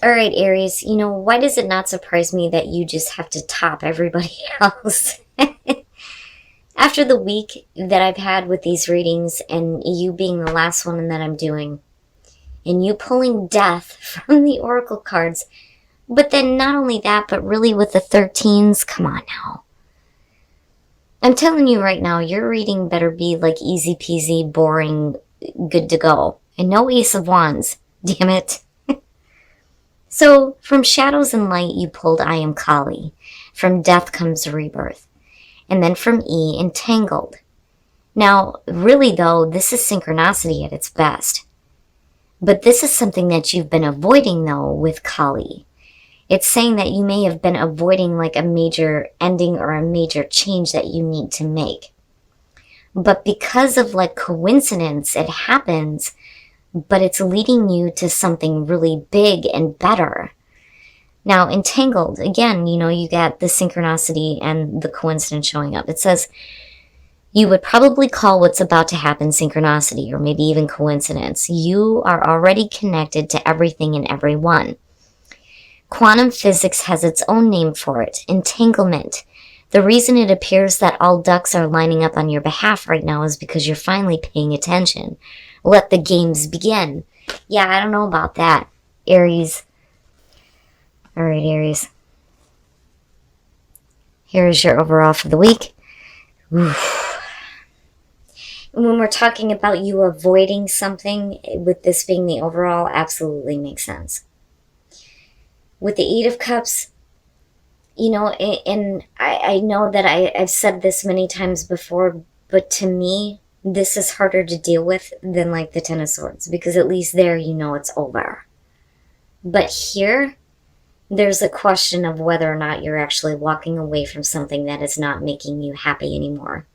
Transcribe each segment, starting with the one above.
All right, Aries, why does it not surprise me that you just have to top everybody else? After the week that I've had with these readings and you being the last one that I'm doing, and you pulling death from the oracle cards, but then not only that, but really with the 13s, come on now. I'm telling you right now, your reading better be like easy peasy, boring, good to go. And no Ace of Wands, damn it. So, from Shadows and Light, you pulled I Am Kali. From Death comes Rebirth. And then from E, Entangled. Now, really though, this is synchronicity at its best. But this is something that you've been avoiding though with Kali. It's saying that you may have been avoiding like a major ending or a major change that you need to make. But because of like coincidence, it happens, but it's leading you to something really big and better. Now, Entangled, again, you got the synchronicity and the coincidence showing up. It says, you would probably call what's about to happen synchronicity or maybe even coincidence. You are already connected to everything and everyone. Quantum physics has its own name for it, entanglement. The reason it appears that all ducks are lining up on your behalf right now is because you're finally paying attention. Let the games begin. Yeah, I don't know about that, Aries. All right, Aries. Here's your overall for the week. Oof. When we're talking about you avoiding something, with this being the overall, absolutely makes sense. With the Eight of Cups, and I know that I've said this many times before, but to me, this is harder to deal with than like the Ten of Swords, because at least there it's over. But here, there's a question of whether or not you're actually walking away from something that is not making you happy anymore.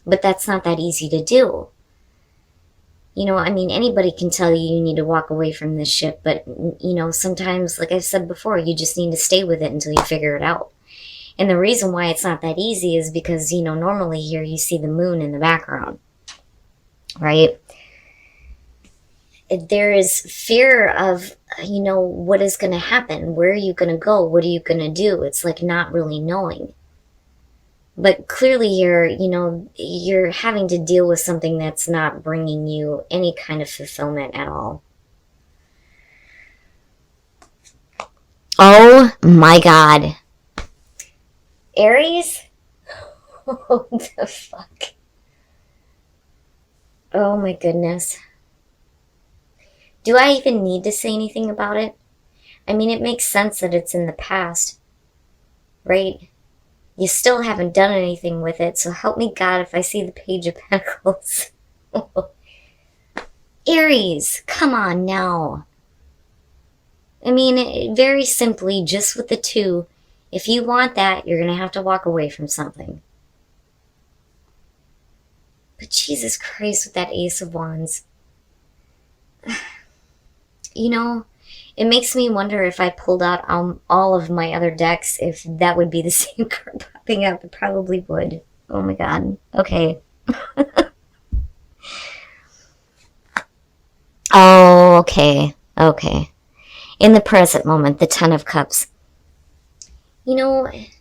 But that's not that easy to do. Anybody can tell you need to walk away from this shit, but, sometimes, like I've said before, you just need to stay with it until you figure it out. And the reason why it's not that easy is because, normally here you see the moon in the background, right? There is fear of, what is going to happen? Where are you going to go? What are you going to do? It's like not really knowing. But clearly you're having to deal with something that's not bringing you any kind of fulfillment at all. Oh my God. Aries? What the fuck? Oh my goodness. Do I even need to say anything about it? It makes sense that it's in the past, right? You still haven't done anything with it, so help me God if I see the Page of Pentacles. Aries, come on now. Very simply, just with the two, if you want that, you're going to have to walk away from something. But Jesus Christ, with that Ace of Wands. It makes me wonder if I pulled out all of my other decks, if that would be the same card popping up. It probably would. Oh my God. Okay. Oh, okay. Okay. In the present moment, the Ten of Cups. If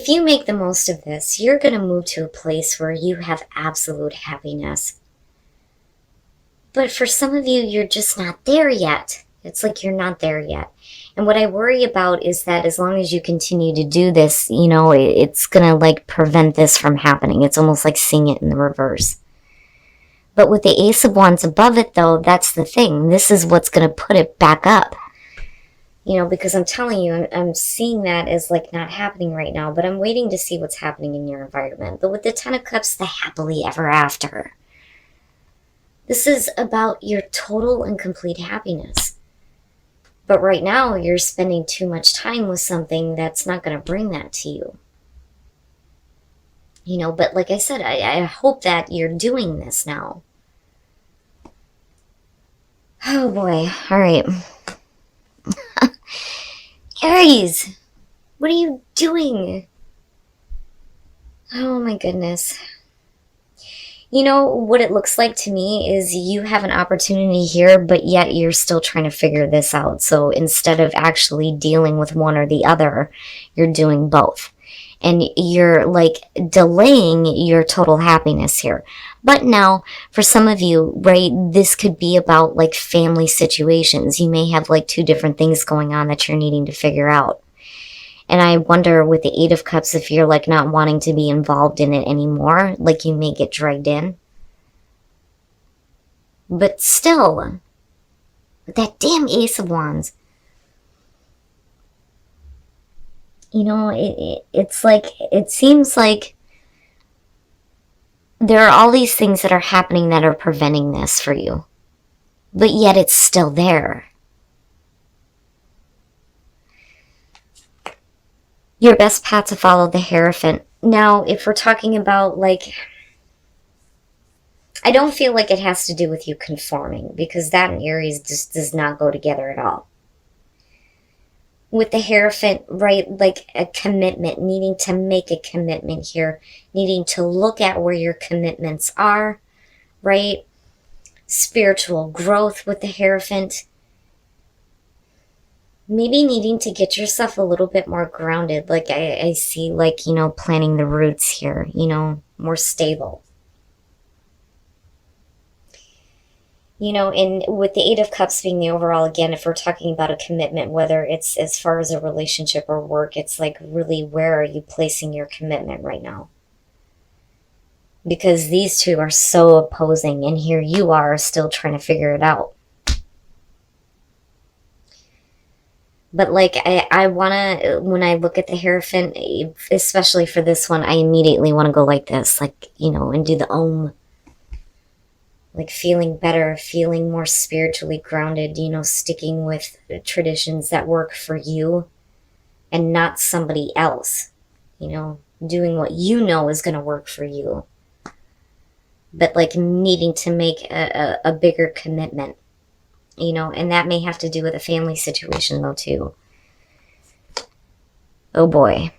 you make the most of this, you're going to move to a place where you have absolute happiness. But for some of you, you're just not there yet. It's like you're not there yet. And what I worry about is that as long as you continue to do this, it's going to like prevent this from happening. It's almost like seeing it in the reverse. But with the Ace of Wands above it, though, that's the thing. This is what's going to put it back up. Because I'm telling you, I'm seeing that as like not happening right now, but I'm waiting to see what's happening in your environment. But with the Ten of Cups, the happily ever after. This is about your total and complete happiness. But right now, you're spending too much time with something that's not going to bring that to you. But like I said, I hope that you're doing this now. Oh boy. All right. Aries, what are you doing? Oh my goodness. You know, what it looks like to me is you have an opportunity here, but yet you're still trying to figure this out. So instead of actually dealing with one or the other, you're doing both. And you're like delaying your total happiness here. But now, for some of you, right, this could be about like family situations. You may have like two different things going on that you're needing to figure out. And I wonder with the Eight of Cups if you're like not wanting to be involved in it anymore, like you may get dragged in. But still, that damn Ace of Wands. You know, it's like, it seems like there are all these things that are happening that are preventing this for you. But yet it's still there. Your best path to follow the Hierophant. Now, if we're talking about like, I don't feel like it has to do with you conforming, because that and Aries just does not go together at all. With the Hierophant, right, like a commitment, needing to make a commitment here, needing to look at where your commitments are, right? Spiritual growth with the Hierophant. Maybe needing to get yourself a little bit more grounded. Like I see, like, you know, planting the roots here, you know, more stable. You know, and with the Eight of Cups being the overall, again, if we're talking about a commitment, whether it's as far as a relationship or work, it's like really where are you placing your commitment right now? Because these two are so opposing, and here you are still trying to figure it out. But like, I want to, when I look at the Hierophant, especially for this one, I immediately want to go like this, like, you know, and do the Om. Like feeling better, feeling more spiritually grounded, you know, sticking with traditions that work for you and not somebody else. You know, doing what you know is going to work for you. But like needing to make a bigger commitment. You know, and that may have to do with a family situation though too. Oh boy.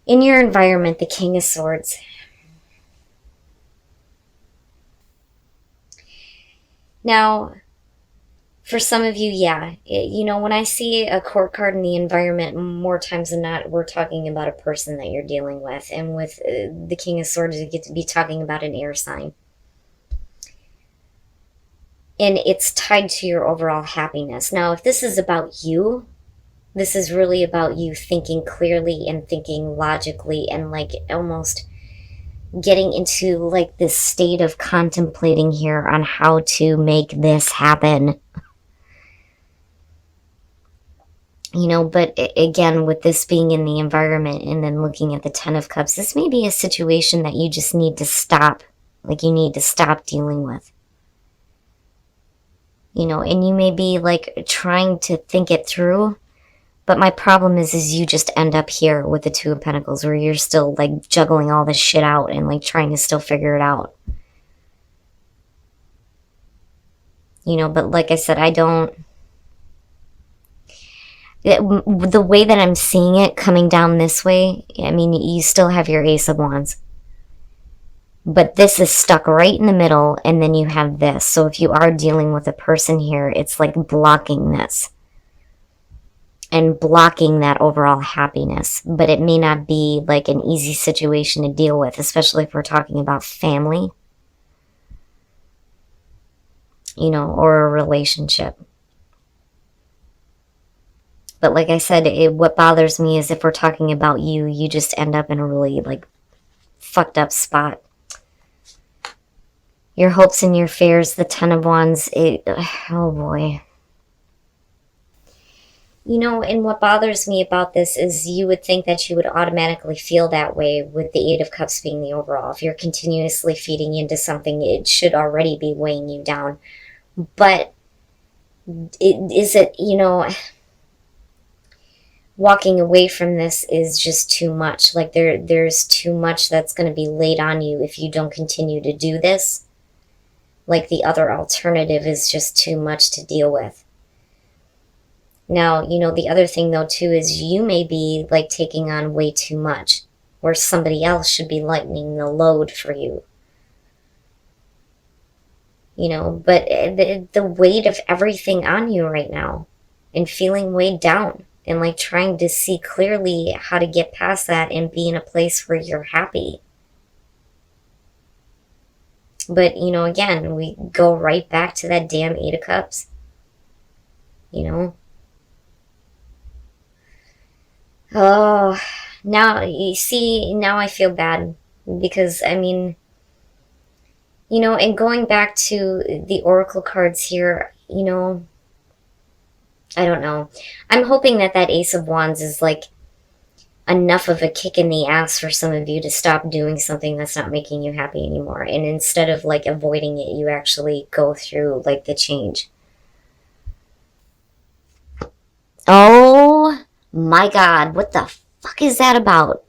In your environment, the King of Swords. Now, for some of you, yeah, you know, when I see a court card in the environment, more times than not, we're talking about a person that you're dealing with. And with the King of Swords, you get to be talking about an air sign. And it's tied to your overall happiness. Now, if this is about you, this is really about you thinking clearly and thinking logically and like almost getting into like this state of contemplating here on how to make this happen. You know, but again, with this being in the environment and then looking at the Ten of Cups, this may be a situation that you just need to stop. Like you need to stop dealing with. You know, and you may be like trying to think it through, but my problem is you just end up here with the Two of Pentacles where you're still like juggling all this shit out and like trying to still figure it out. You know, but like I said, I don't, the way that I'm seeing it coming down this way, I mean, you still have your Ace of Wands. But this is stuck right in the middle, and then you have this. So if you are dealing with a person here, it's like blocking this. And blocking that overall happiness. But it may not be like an easy situation to deal with, especially if we're talking about family. You know, or a relationship. But like I said, what bothers me is if we're talking about you, you just end up in a really like fucked up spot. Your hopes and your fears, the Ten of Wands, oh boy. You know, and what bothers me about this is you would think that you would automatically feel that way with the Eight of Cups being the overall. If you're continuously feeding into something, it should already be weighing you down. But is it, you know, walking away from this is just too much. Like there's too much that's going to be laid on you if you don't continue to do this. Like the other alternative is just too much to deal with. Now, you know, the other thing though too is you may be like taking on way too much. where somebody else should be lightening the load for you. You know, but the weight of everything on you right now, and feeling weighed down, and like trying to see clearly how to get past that and be in a place where you're happy. But, you know, again, we go right back to that damn Eight of Cups. You know? Oh, now, you see, now I feel bad. Because, I mean, you know, and going back to the Oracle cards here, you know, I don't know. I'm hoping that that Ace of Wands is like enough of a kick in the ass for some of you to stop doing something that's not making you happy anymore. And instead of like avoiding it, you actually go through like the change. Oh my God, what the fuck is that about?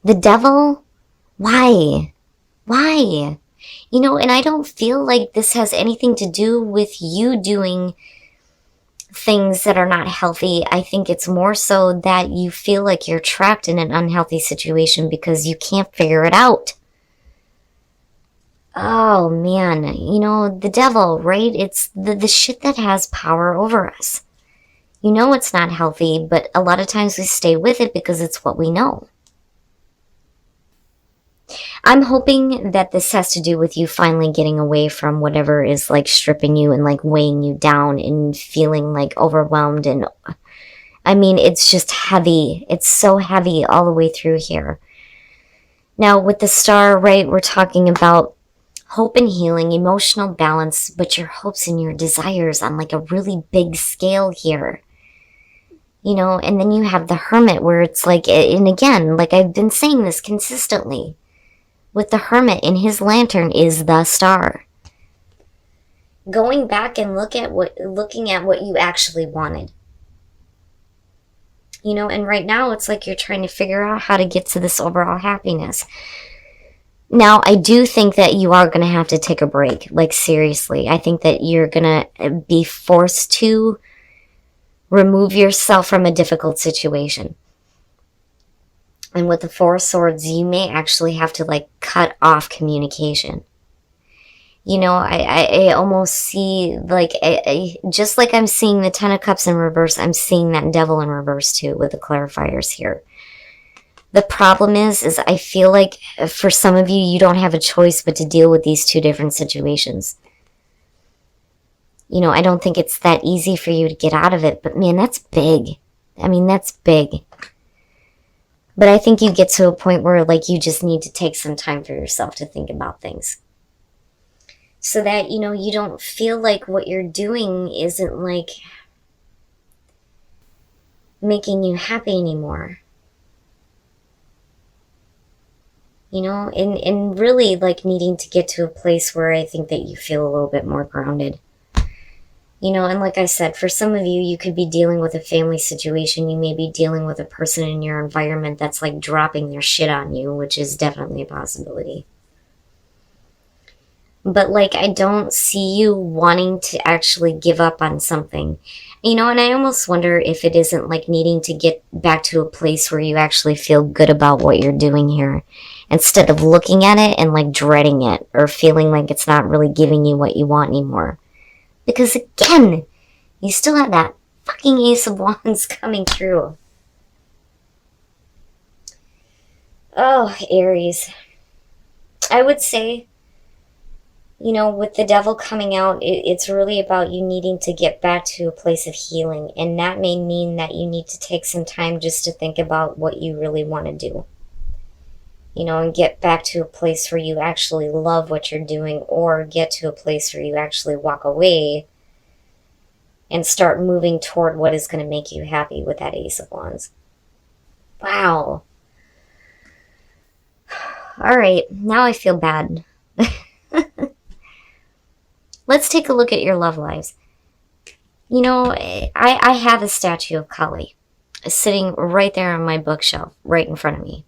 The devil? Why? Why? You know, and I don't feel like this has anything to do with you doing things that are not healthy. I think it's more so that you feel like you're trapped in an unhealthy situation because you can't figure it out. Oh man, you know, the devil, right? It's the shit that has power over us. You know it's not healthy, but a lot of times we stay with it because it's what we know. I'm hoping that this has to do with you finally getting away from whatever is like stripping you and like weighing you down and feeling like overwhelmed. And I mean, it's just heavy. It's so heavy all the way through here. Now with the star, right, we're talking about hope and healing, emotional balance, but your hopes and your desires on like a really big scale here. You know, and then you have the Hermit where it's like, and again, like I've been saying this consistently, with the Hermit in his lantern is the star. Going back and looking at what you actually wanted. You know, and right now it's like you're trying to figure out how to get to this overall happiness. Now, I do think that you are going to have to take a break. Like, seriously. I think that you're going to be forced to remove yourself from a difficult situation. And with the Four of Swords, you may actually have to like cut off communication. You know, I almost see like, just like I'm seeing the Ten of Cups in reverse, I'm seeing that Devil in reverse too with the clarifiers here. The problem is I feel like for some of you, you don't have a choice but to deal with these two different situations. You know, I don't think it's that easy for you to get out of it, but man, that's big. I mean, that's big. But I think you get to a point where like you just need to take some time for yourself to think about things. So that, you know, you don't feel like what you're doing isn't like making you happy anymore. You know, and really like needing to get to a place where I think that you feel a little bit more grounded. You know, and like I said, for some of you, you could be dealing with a family situation. You may be dealing with a person in your environment that's like dropping their shit on you, which is definitely a possibility. But like, I don't see you wanting to actually give up on something. You know, and I almost wonder if it isn't like needing to get back to a place where you actually feel good about what you're doing here. Instead of looking at it and like dreading it or feeling like it's not really giving you what you want anymore. Because again, you still have that fucking Ace of Wands coming through. Oh, Aries. I would say, you know, with the Devil coming out, it's really about you needing to get back to a place of healing. And that may mean that you need to take some time just to think about what you really want to do. You know, and get back to a place where you actually love what you're doing, or get to a place where you actually walk away and start moving toward what is going to make you happy with that Ace of Wands. Wow. All right, now I feel bad. Let's take a look at your love lives. You know, I have a statue of Kali sitting right there on my bookshelf, right in front of me.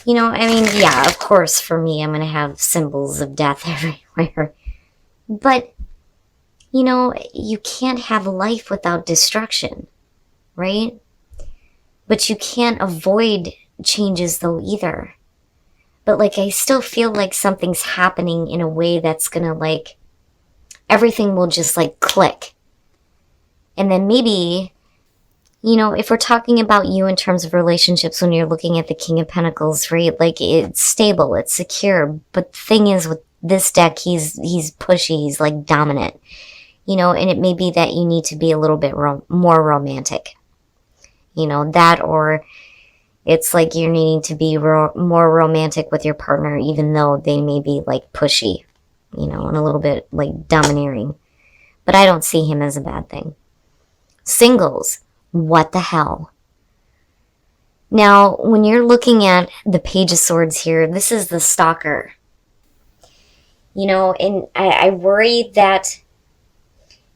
You know, I mean, yeah, of course, for me, I'm going to have symbols of death everywhere. But, you know, you can't have life without destruction, right? But you can't avoid changes though either. But like, I still feel like something's happening in a way that's gonna like, everything will just like click. And then maybe, you know, if we're talking about you in terms of relationships, when you're looking at the King of Pentacles, right? Like, it's stable, it's secure. But the thing is, with this deck, he's pushy, he's like dominant, you know, and it may be that you need to be a little bit more romantic, you know, that, or it's like you're needing to be more romantic with your partner, even though they may be like pushy, you know, and a little bit like domineering. But I don't see him as a bad thing. Singles, what the hell? Now, when you're looking at the Page of Swords here, this is the stalker. You know, and I worry that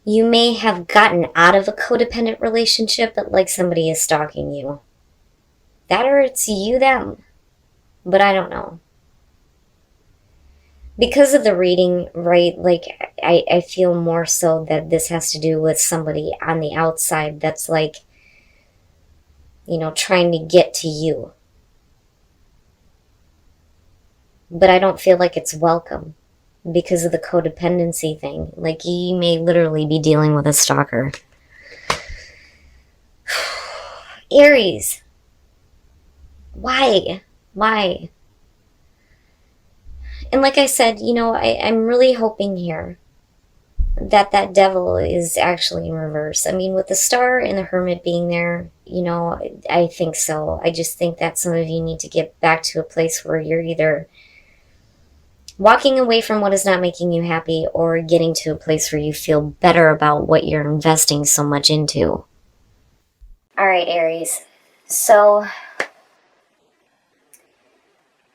you may have gotten out of a codependent relationship, but like somebody is stalking you. That, or it's you, them. But I don't know. Because of the reading, right, like, I feel more so that this has to do with somebody on the outside that's like, you know, trying to get to you. But I don't feel like it's welcome because of the codependency thing. Like, you may literally be dealing with a stalker. Aries. Why? Why? And like I said, you know, I'm really hoping here that that devil is actually in reverse. I mean, with the Star and the Hermit being there, you know, I think so. I just think that some of you need to get back to a place where you're either walking away from what is not making you happy or getting to a place where you feel better about what you're investing so much into. All right, Aries. So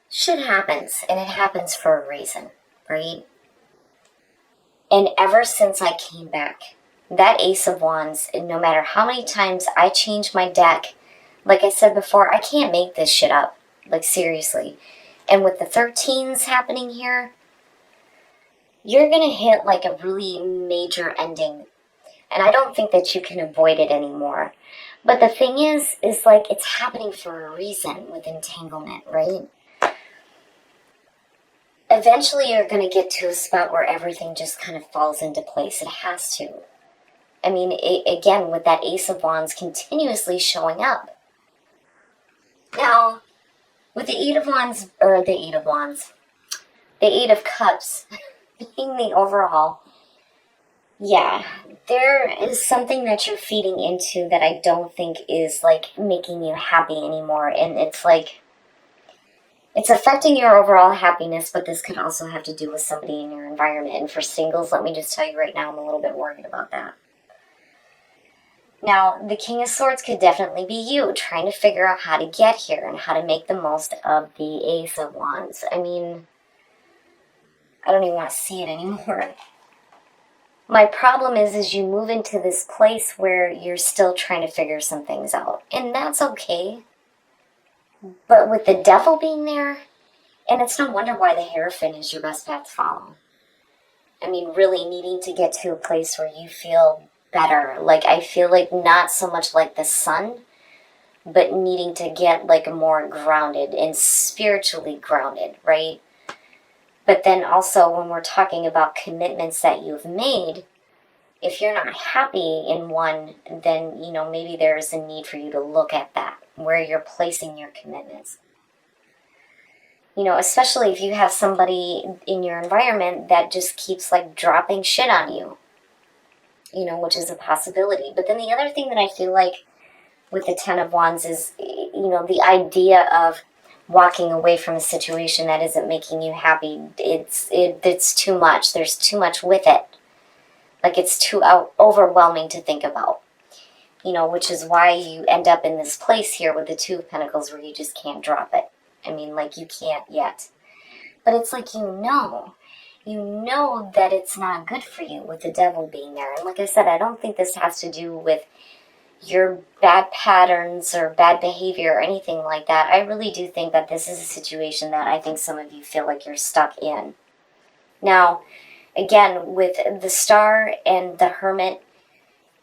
shit happens, and it happens for a reason, right? And ever since I came back, that Ace of Wands, and no matter how many times I change my deck, like I said before, I can't make this shit up. Like, seriously. And with the 13s happening here, you're going to hit like a really major ending. And I don't think that you can avoid it anymore. But the thing is like, it's happening for a reason with entanglement, right? Eventually you're going to get to a spot where everything just kind of falls into place. It has to. I mean, again, with that Ace of Wands continuously showing up. Now, with the Eight of Wands, or the Eight of Wands, the Eight of Cups being the overall, yeah, there is something that you're feeding into that I don't think is like making you happy anymore. And it's like, it's affecting your overall happiness, but this could also have to do with somebody in your environment. And for singles, let me just tell you right now, I'm a little bit worried about that. Now, the King of Swords could definitely be you, trying to figure out how to get here and how to make the most of the Ace of Wands. I mean, I don't even want to see it anymore. My problem is you move into this place where you're still trying to figure some things out. And that's okay. But with the devil being there, and it's no wonder why the Hierophant is your best path to follow. I mean, really needing to get to a place where you feel better. Like, I feel like not so much like the sun, but needing to get like more grounded and spiritually grounded, right? But then also when we're talking about commitments that you've made, if you're not happy in one, then, you know, maybe there's a need for you to look at that, where you're placing your commitments. You know, especially if you have somebody in your environment that just keeps like dropping shit on you, you know, which is a possibility. But then the other thing that I feel like with the Ten of Wands is, you know, the idea of walking away from a situation that isn't making you happy. It's too much. There's too much with it. Like, it's too overwhelming to think about, you know, which is why you end up in this place here with the Two of Pentacles where you just can't drop it. I mean, like, you can't yet. But it's like, you know that it's not good for you with the devil being there. And like I said, I don't think this has to do with your bad patterns or bad behavior or anything like that. I really do think that this is a situation that I think some of you feel like you're stuck in. Now, again, with the Star and the Hermit,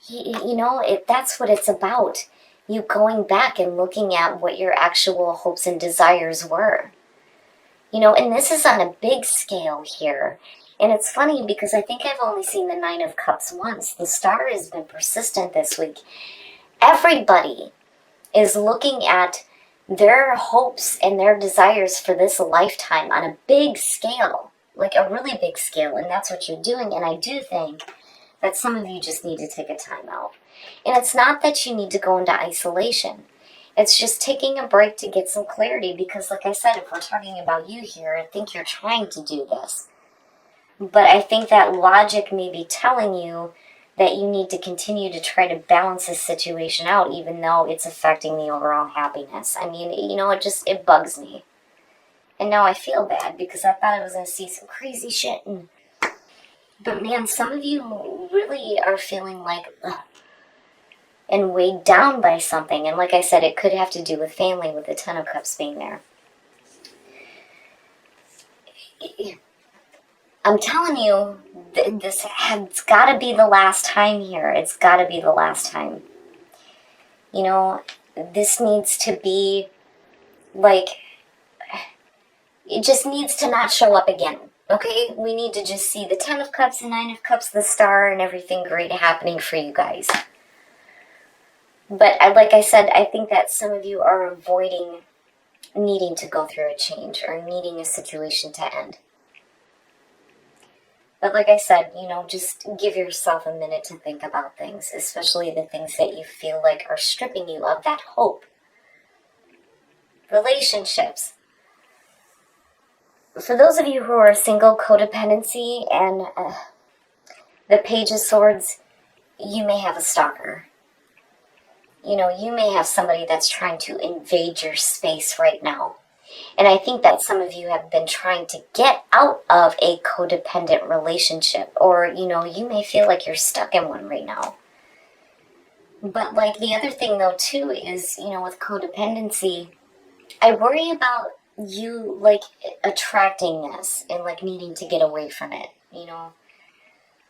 you know, that's what it's about. you going back and looking at what your actual hopes and desires were. You know, and this is on a big scale here. And it's funny because I think I've only seen the Nine of Cups once. The Star has been persistent this week. Everybody is looking at their hopes and their desires for this lifetime on a big scale, like a really big scale, and that's what you're doing. And I do think that some of you just need to take a time out. And it's not that you need to go into isolation. It's just taking a break to get some clarity because, like I said, if we're talking about you here, I think you're trying to do this. But I think that logic may be telling you that you need to continue to try to balance this situation out, even though it's affecting the overall happiness. I mean, you know, it bugs me. And now I feel bad because I thought I was going to see some crazy shit. But man, some of you really are feeling like, ugh, and weighed down by something. And like I said, it could have to do with family, with the Ten of Cups being there. I'm telling you, this has got to be the last time here. It's got to be the last time. You know, this needs to be, like, it just needs to not show up again. Okay? We need to just see the Ten of Cups, the Nine of Cups, the Star, and everything great happening for you guys. But like I said, I think that some of you are avoiding needing to go through a change or needing a situation to end. But like I said, you know, just give yourself a minute to think about things, especially the things that you feel like are stripping you of that hope. Relationships. For those of you who are single, codependency, and the Page of Swords, you may have a stalker. You know, you may have somebody that's trying to invade your space right now. And I think that some of you have been trying to get out of a codependent relationship. Or, you know, you may feel like you're stuck in one right now. But, like, the other thing, though, too, is, you know, with codependency, I worry about you, like, attracting this and, like, needing to get away from it, you know.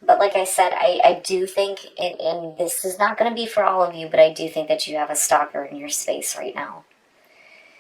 But like I said, I do think, and this is not going to be for all of you, but I do think that you have a stalker in your space right now.